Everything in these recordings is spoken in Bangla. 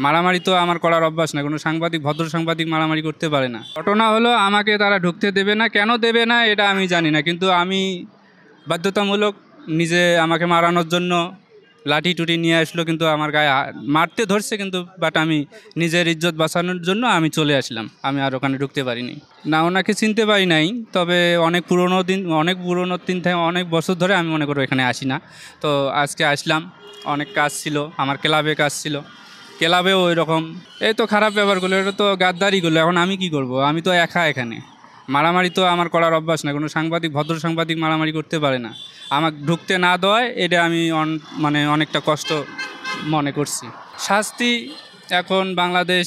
মারামারি তো আমার করার অভ্যাস না, কোনো সাংবাদিক, ভদ্র সাংবাদিক মারামারি করতে পারে না। ঘটনা হলো আমাকে তারা ঢুকতে দেবে না, কেন দেবে না এটা আমি জানি না, কিন্তু আমি বাধ্যতামূলক নিজে আমাকে মারানোর জন্য লাঠি টুটি নিয়ে আসলো, কিন্তু আমার গায়ে মারতে ধরছে, কিন্তু বাট আমি নিজের ইজ্জত বাঁচানোর জন্য আমি চলে আসলাম, আমি আর ওখানে ঢুকতে পারিনি। না, ওনাকে চিনতে পারি নাই, তবে অনেক পুরনো দিন থেকে অনেক বছর ধরে আমি মনে করি এখানে আসি না। তো আজকে আসলাম, অনেক কাজ ছিল, আমার ক্লাবে কাজ ছিল, ক্লাবেও ওই রকম এই তো খারাপ ব্যাপারগুলো, এটা তো গাদ্দারিগুলো। এখন আমি কি করব, আমি তো একা এখানে। মারামারি তো আমার করার অভ্যাস না, কোনো সাংবাদিক, ভদ্র সাংবাদিক মারামারি করতে পারে না। আমাকে ঢুকতে না দেওয়ায় এটা আমি মানে অনেকটা কষ্ট মনে করছি। শাস্তি এখন বাংলাদেশ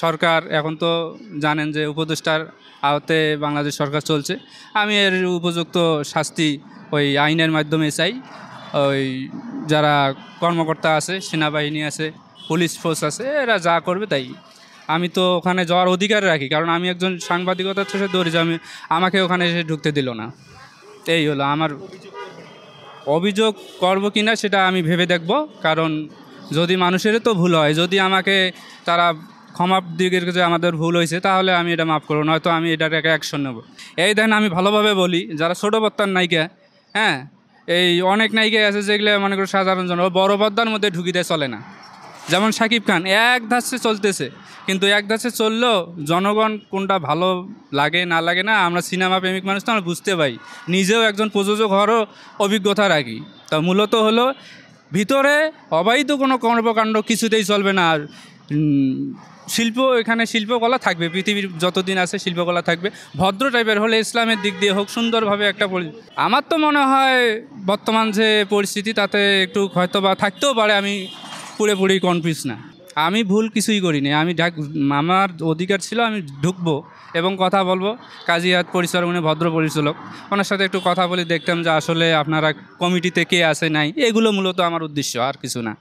সরকার, এখন তো জানেন যে উপদেষ্টার আওতে বাংলাদেশ সরকার চলছে। আমি এর উপযুক্ত শাস্তি ওই আইনের মাধ্যমে চাই। ওই যারা কর্মকর্তা আছে, সেনাবাহিনী আছে, পুলিশ ফোর্স আছে, এরা যা করবে তাই। আমি তো ওখানে যাওয়ার অধিকার রাখি, কারণ আমি একজন সাংবাদিকতার সাথে দৌড়ি, যে আমাকে ওখানে এসে ঢুকতে দিল না। এই হলো আমার অভিযোগ। করব কি না সেটা আমি ভেবে দেখব, কারণ যদি মানুষেরও তো ভুল হয়, যদি আমাকে তারা ক্ষমা দিকের যে আমাদের ভুল হয়েছে, তাহলে আমি এটা মাফ করবো, নয়তো আমি এটার একটা অ্যাকশন নেব। এই দেখেন, আমি ভালোভাবে বলি, যারা ছোটো পর্দার নায়িকা, হ্যাঁ, এই অনেক নায়িকা আছে যেগুলো মনে করো সাধারণ জন, বড় পর্দার মধ্যে ঢুকিতে চলে না। যেমন শাকিব খান এক ধাঁচে চলতেছে, কিন্তু এক ধাঁচে চললেও জনগণ কোনটা ভালো লাগে না লাগে না, আমরা সিনেমা প্রেমিক মানুষ তো আমরা বুঝতে পারি, নিজেও একজন প্রযোজক হওয়ারও অভিজ্ঞতা রাখি। তা মূলত হলো ভিতরে অবৈধ কোনো কর্মকাণ্ড কিছুতেই চলবে না। আর এখানে শিল্পকলা থাকবে, পৃথিবীর যতদিন আছে শিল্পকলা থাকবে। ভদ্র টাইপের হলে ইসলামের দিক দিয়ে হোক, সুন্দরভাবে একটা আমার তো মনে হয় বর্তমান যে পরিস্থিতি, তাতে একটু হয়তো বা থাকতেও পারে, আমি পুরোপুরি কনফিউজ না। আমি ভুল কিছুই করিনি, আমার অধিকার ছিল, আমি ঢুকবো এবং কথা বলবো। কাজী পরিচালক, উনি ভদ্র পরিচালক, ওনার সাথে একটু কথা বলে দেখতাম যে আসলে আপনারা কমিটিতে কে আছে নাই, এগুলো মূলত আমার উদ্দেশ্য, আর কিছু না।